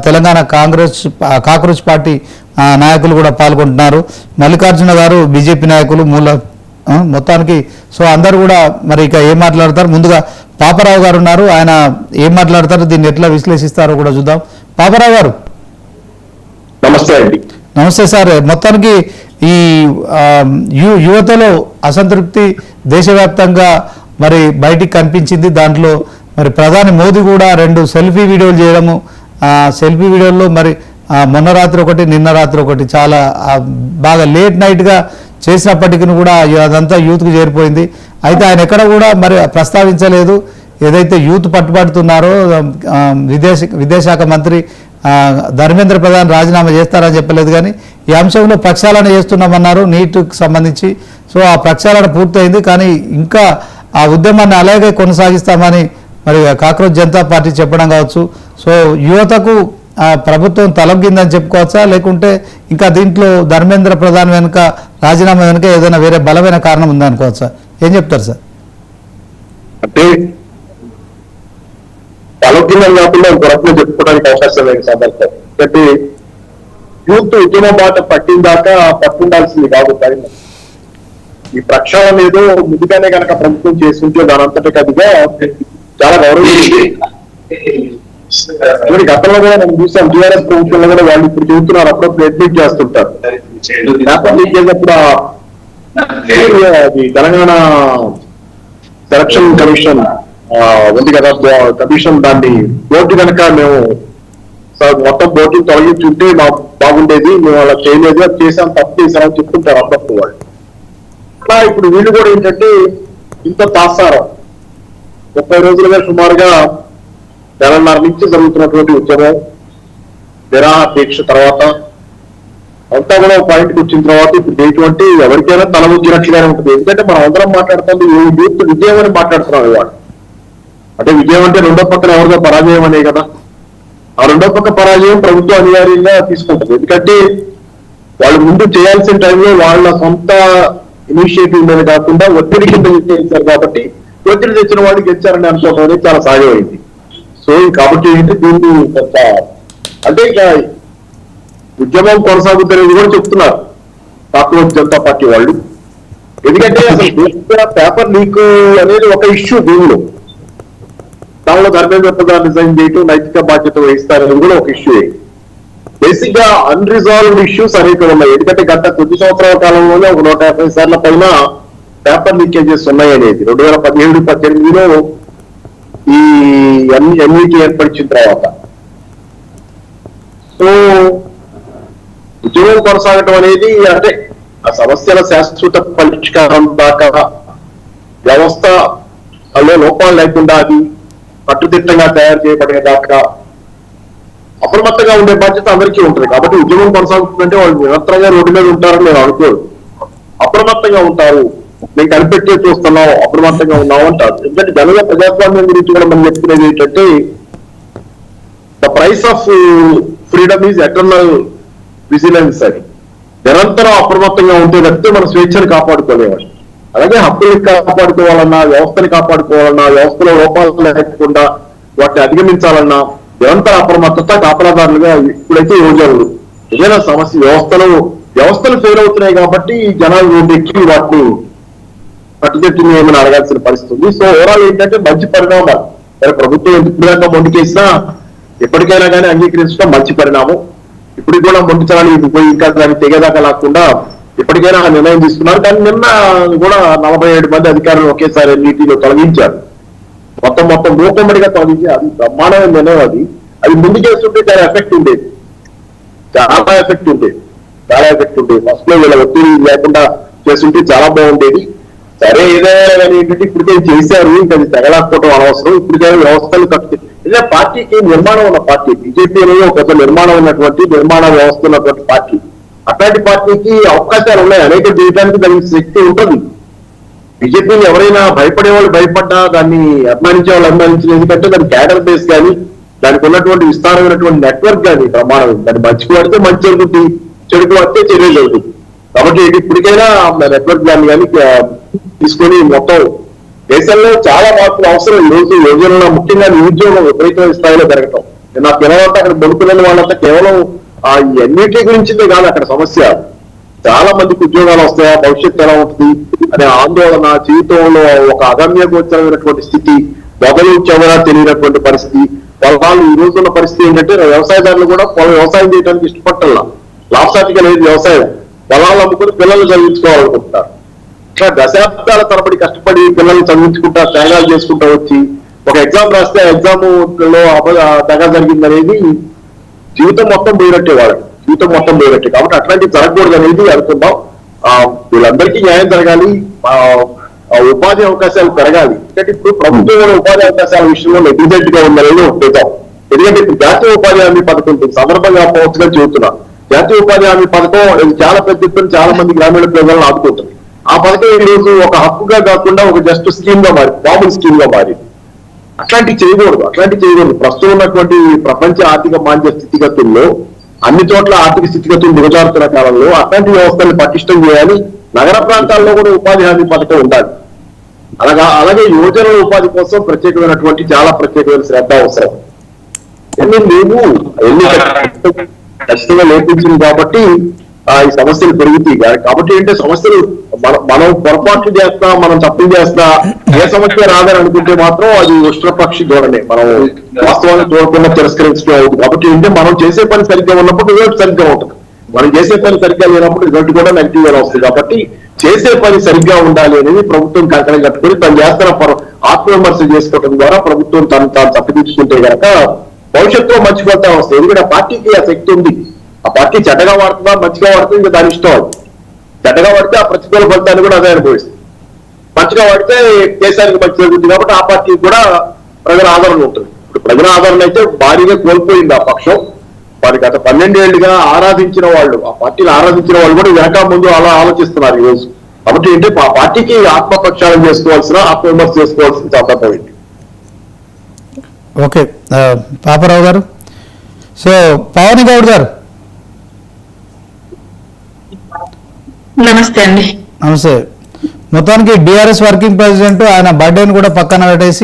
Telangana Congress party నాయకులు కూడా పాల్గొంటున్నారు. మల్లికార్జున గారు బీజేపీ నాయకులు మొత్తానికి. సో అందరూ కూడా మరి ఇక ఏం మాట్లాడతారు, ముందుగా పాపారావు గారు ఉన్నారు, ఆయన ఏం మాట్లాడతారు, దీన్ని ఎట్లా విశ్లేషిస్తారో కూడా చూద్దాం. పాపారావు గారు నమస్తే అండి. నమస్తే సార్. మొత్తానికి ఈ యువతలో అసంతృప్తి దేశవ్యాప్తంగా మరి బయటికి కనిపించింది. దాంట్లో మరి ప్రధాని మోదీ కూడా 2 సెల్ఫీ వీడియోలు చేయడము, సెల్ఫీ వీడియోల్లో మరి మొన్న రాత్రి ఒకటి నిన్న రాత్రి ఒకటి చాలా బాగా లేట్ నైట్గా చేసినప్పటికీ కూడా అదంతా యూత్కు చేరిపోయింది. అయితే ఆయన ఎక్కడ కూడా మరి ప్రస్తావించలేదు ఏదైతే యూత్ పట్టుబడుతున్నారో విదేశాంగ మంత్రి ధర్మేంద్ర ప్రధాన్ రాజీనామా చేస్తారని చెప్పలేదు, కానీ ఈ అంశంలో ప్రక్షాళన చేస్తున్నామన్నారు నీట్కి సంబంధించి. సో ఆ ప్రక్షాళన పూర్తయింది, కానీ ఇంకా ఆ ఉద్యమాన్ని అలాగే కొనసాగిస్తామని మరి కాక్రోచ్ జనతా పార్టీ చెప్పడం కావచ్చు. సో యువతకు ప్రభుత్వం తలొగ్గిందని చెప్పుకోవచ్చా, లేకుంటే ఇంకా దీంట్లో ధర్మేంద్ర ప్రధాన్ వెనుక రాజీనామా వెనుక ఏదైనా వేరే బలమైన కారణం ఉందనుకోవచ్చా? ఏం చెప్తారు సార్? అంటే తలొగ్గిందని కాకుండా ఒక రకంగా చెప్పుకోవడానికి అవకాశం లేదు సందర్భం. అంటే యూత్ ఉద్యమ బాట పట్టిందాకా పట్టుండాల్సింది కాదు. ఈ ప్రక్షాళన ఏదో ముందుగానే కనుక ప్రభుత్వం చేస్తుంటే దాని అంతటికి అదిగా చాలా గౌరవించింది. గతంలో కూడా మనం చూసాం, టీఆర్ఎస్ ప్రభుత్వంలో కూడా వాళ్ళు ఇప్పుడు చెబుతున్నారు, అప్పుడప్పుడు అడ్మిట్ చేస్తుంటారు. పేపర్ లీక్ చేసినప్పుడు అది తెలంగాణ సెలక్షన్ కమిషన్ ఉంది కదా, కమిషన్ దాన్ని బోర్డు కనుక మేము మొత్తం బోర్డుని తొలగించుంటే మాకు బాగుండేది, మేము అలా చేయలేదు, అది చేసాం, తప్పు చేశామని చెప్తుంటారు అప్పుడప్పుడు వాళ్ళు. అట్లా ఇప్పుడు వీళ్ళు కూడా ఏంటంటే ఇంత తాసారం 30 రోజులుగా సుమారుగా 1.5 నుంచి జరుగుతున్నటువంటి ఉద్యమం నిరాహార దీక్ష తర్వాత అంతా కూడా పాయింట్కి వచ్చిన తర్వాత ఇప్పుడు ఎటువంటి ఎవరికైనా తల ముగ్గినట్లుగానే ఉంటుంది. ఎందుకంటే మనం అందరం మాట్లాడుతుంది యూత్ విజయం అని మాట్లాడుతున్నాం ఇవాళ. అంటే విజయం అంటే రెండో పక్కన ఎవరిదో పరాజయం అనే కదా. ఆ రెండో పక్క పరాజయం ప్రభుత్వం అనివార్యంగా తీసుకుంటుంది. ఎందుకంటే వాళ్ళు ముందు చేయాల్సిన టైంలో వాళ్ళ సొంత ఇనిషియేటివ్ మీద కాకుండా ఒత్తిడి కింద చేశారు కాబట్టి ఒత్తిడి తెచ్చిన వాళ్ళు గెలిచారని అనుకోవడం అనేది చాలా సహజమైంది. సో కాబట్టి ఏంటి దీన్ని కొంత అంటే ఇక ఉద్యమం కొనసాగుతున్నది కూడా చెప్తున్నారు కాక్రోచ్ జనతా పార్టీ వాళ్ళు. ఎందుకంటే అసలు పేపర్ లీక్ అనేది ఒక ఇష్యూ, దీనిలో దానిలో ధర్మేంద్ర ప్రధాన్ రిజైన్ చేయటం నైతిక బాధ్యత వహిస్తారనేది కూడా ఒక ఇష్యూ. బేసిక్ గా అన్రిజాల్వ్డ్ ఇష్యూస్ అనేక ఉన్నాయి. ఎందుకంటే గత కొద్ది సంవత్సరాల కాలంలోనే ఒక 150 సార్ల పైన పేపర్ లీకేజెస్ ఉన్నాయి అనేది 2017-18లో ఈ ఎన్ఈటీ ఏర్పరిచిన తర్వాత. సో ఉద్యమం కొనసాగటం అనేది అంటే ఆ సమస్యల శాశ్వత పరిష్కారం దాకా వ్యవస్థలో లోపాలు లేకుండా అది కట్టుదిట్టంగా తయారు చేయబడిన దాకా అప్రమత్తంగా ఉండే బాధ్యత అందరికీ ఉంటుంది. కాబట్టి ఉద్యమం కొనసాగుతుందంటే వాళ్ళు నిరంతరంగా రోడ్డు మీద ఉంటారని నేను అనుకోరు. అప్రమత్తంగా ఉంటారు, మేము కనిపెట్టే చూస్తున్నాం, అప్రమత్తంగా ఉన్నాం అంటారు. ఎందుకంటే జనగా ప్రజాస్వామ్యం గురించి కూడా మనం చెప్పుకునేది ఏంటంటే the price of freedom is eternal vigilance అని. నిరంతరం అప్రమత్తంగా ఉంటే తప్పితే మన స్వేచ్ఛను కాపాడుకోలేము. అలాగే హక్కుల్ని కాపాడుకోవాలన్నా, వ్యవస్థని కాపాడుకోవాలన్నా, వ్యవస్థలో లోపాలు లేకుండా వాటిని అధిగమించాలన్నా నిరంతర అప్రమత్తత కాపలాదారులుగా ఇప్పుడైతే యువజనులు ఏదైనా సమస్య వ్యవస్థలు ఫెయిల్ అవుతున్నాయి కాబట్టి జనాలు రోడ్డెక్కి వాటిని కట్టుదిట్టుని ఏమైనా అడగాల్సిన పరిస్థితి ఉంది. సో ఓవరాల్ ఏంటంటే మంచి పరిణామాలు. ప్రభుత్వం ఎప్పుడుదాకా మొండికేసినా ఎప్పటికైనా కానీ అంగీకరించడం మంచి పరిణామం. ఇప్పుడు కూడా మొండితనాలు పోయి ఇంకా దాన్ని తెగేదాకా లేకుండా ఎప్పటికైనా నిర్ణయం తీసుకున్నారు. కానీ నిన్న కూడా 47 మంది అధికారులు ఒకేసారి నీటిలో తొలగించారు. మొత్తం మూకమ్మడిగా తొలగించి అది బ్రహ్మాండమైన నిర్ణయం. అది ముందు చేస్తుంటే చాలా ఎఫెక్ట్ ఉండేది, చాలా ఎఫెక్ట్ ఉండేది. ఫస్ట్ లో వీళ్ళ ఒత్తిడి లేకుండా చేస్తుంటే చాలా బాగుండేది. సరే ఏదైనా కానీ ఏంటంటే ఇప్పటికే చేశారు, ఇంకా అది తెగలేకపోవడం అనవసరం. ఇప్పటికైనా వ్యవస్థలు ఇదే పార్టీకి నిర్మాణం ఉన్న పార్టీ బీజేపీ అనేది ఒక నిర్మాణం ఉన్నటువంటి నిర్మాణ వ్యవస్థ ఉన్నటువంటి పార్టీ. అట్లాంటి పార్టీకి అవకాశాలు ఉన్నాయి, అనేక చేయడానికి దానికి శక్తి ఉంటుంది. బీజేపీని ఎవరైనా భయపడే వాళ్ళు భయపడ్డా, దాన్ని అభిమానించే వాళ్ళు అభిమానించిన, ఎందుకంటే దాని క్యాడర్ బేస్ కానీ దానికి ఉన్నటువంటి విస్తారమైనటువంటి నెట్వర్క్ కానీ ప్రమాణం. దాన్ని మంచికి పడితే మంచి జరుగుతుంది, చెడుకు పడితే చెడు జరుగుతుంది. కాబట్టి ఇప్పటికైనా నెట్వర్క్ దాన్ని కానీ తీసుకొని మొత్తం దేశంలో చాలా మార్పులు అవసరం. ఈ రోజు యోజనలో ముఖ్యంగా నిరుద్యోగం విపరీతమైన స్థాయిలో పెరగటం, నా పిల్లలంతా అక్కడ బడుకున్న వాళ్ళంతా కేవలం ఆ ఎన్నిటి గురించిందే కాదు అక్కడ సమస్య. చాలా మందికి ఉద్యోగాలు వస్తాయా, భవిష్యత్తు ఎలా ఉంటుంది అనే ఆందోళన, జీవితంలో ఒక అగమ్య గోచరమైనటువంటి స్థితి, మొదలు చెవరా తెలియనటువంటి పరిస్థితి. వాళ్ళు ఈ రోజున్న పరిస్థితి ఏంటంటే వ్యవసాయదారులు కూడా వ్యవసాయం చేయడానికి ఇష్టపట్టాల, లాభసాటిగా లేదు వ్యవసాయం. పొలాలు అమ్ముకుని పిల్లల్ని చదివించుకోవాలనుకుంటున్నారు. ఇట్లా దశాబ్దాల తరబడి కష్టపడి పిల్లల్ని చదివించుకుంటా త్యాగాలు చేసుకుంటా వచ్చి ఒక ఎగ్జామ్ రాస్తే ఎగ్జామ్ లో దగా జరిగిందనేది జీవితం మొత్తం పోయినట్టే, వాళ్ళకి జీవితం మొత్తం పోయినట్టే. కాబట్టి అట్లాంటివి జరగకూడదు అనేది అనుకుందాం. వీళ్ళందరికీ న్యాయం జరగాలి, ఉపాధి అవకాశాలు పెరగాలి. ఎందుకంటే ఇప్పుడు ప్రభుత్వం ఉపాధి అవకాశాల విషయంలో నెగ్లిజెంట్ గా ఉందనేది ఒప్పుతాం. ఎందుకంటే ఇప్పుడు జాతీయ ఉపాధి హామీ పథకం ఉంటుంది, సందర్భంగా పోవచ్చుగా చెబుతున్నా. జాతీయ ఉపాధి హామీ పథకం చాలా పెద్ద ఎత్తున చాలా మంది గ్రామీణ ప్రజలను ఆదుకుంటుంది. ఆ పథకం ఈ రోజు ఒక హక్కుగా కాకుండా ఒక జస్ట్ స్కీమ్ గా మారి, మామూలు స్కీమ్ గా మారింది. అట్లాంటివి చేయకూడదు. ప్రస్తుతం ఉన్నటువంటి ప్రపంచ ఆర్థిక మాంద్య స్థితిగతుల్లో అన్ని చోట్ల ఆర్థిక స్థితిగతులు దిగజారుతున్న కాలంలో అట్లాంటి వ్యవస్థల్ని పటిష్టం చేయాలి. నగర ప్రాంతాల్లో కూడా ఉపాధి హామీ పథకం ఉండాలి. అలాగే యువజనుల ఉపాధి కోసం ప్రత్యేకమైనటువంటి చాలా ప్రత్యేకమైన శ్రద్ధ అవసరం. ఖచ్చితంగా లేపించింది కాబట్టి ఈ సమస్యలు పెరుగుతాయి. కాబట్టి ఏంటంటే సమస్యలు మనం పొరపాట్లు చేస్తా, మనం తప్పులు చేస్తా, ఏ సమస్య రాదని అనుకుంటే మాత్రం అది ఉష్ట్రపక్షి ధోరణి, మనం వాస్తవాన్ని చూడకుండా తిరస్కరించడం అవుతుంది. కాబట్టి ఏంటంటే మనం చేసే పని సరిగ్గా ఉన్నప్పుడు రిజల్ట్ సరిగ్గా ఉంటుంది, మనం చేసే పని సరిగ్గా లేనప్పుడు రిజల్ట్ కూడా నెగిటివ్ గా వస్తుంది. కాబట్టి చేసే పని సరిగ్గా ఉండాలి అనేది ప్రభుత్వం కంకణం కట్టుకుని తను చేస్తున్న ఆత్మవిమర్శ చేసుకోవడం ద్వారా ప్రభుత్వం తాను తప్పిదించుకుంటే కనుక భవిష్యత్తులో మంచి ఫలితాలు వస్తాయి. ఎందుకంటే ఆ పార్టీకి ఆ శక్తి ఉంది. ఆ పార్టీ చెడ్డగా వాడుతుందా మంచిగా వాడుతుంది ఇంకా దాని ఇష్టం. అది చెడ్డగా వాడితే ఆ ప్రతికూల ఫలితాన్ని కూడా అదే అనుభవిస్తుంది, మంచిగా వాడితే దేశానికి మంచి జరుగుతుంది. కాబట్టి ఆ పార్టీకి కూడా ప్రజల ఆదరణ ఉంటుంది. ఇప్పుడు ప్రజల ఆదరణ అయితే భారీగా కోల్పోయింది ఆ పక్షం. వారి గత 12 ఏళ్లుగా ఆరాధించిన వాళ్ళు, ఆ పార్టీని ఆరాధించిన వాళ్ళు కూడా వెనక ముందు అలా ఆలోచిస్తున్నారు ఈ రోజు. కాబట్టి ఏంటి ఆ పార్టీకి ఆత్మప్రక్షాళన చేసుకోవాల్సిన, ఆత్మవిమర్శ చేసుకోవాల్సిన సందర్భం ఏంటి. ఓకే పాపారావు గారు. సో పవన్ గౌడ్ గారు నమస్తే అండి. నమస్తే. మొత్తానికి డిఆర్ఎస్ వర్కింగ్ ప్రెసిడెంట్ ఆయన బర్త్డేని కూడా పక్కన పెట్టేసి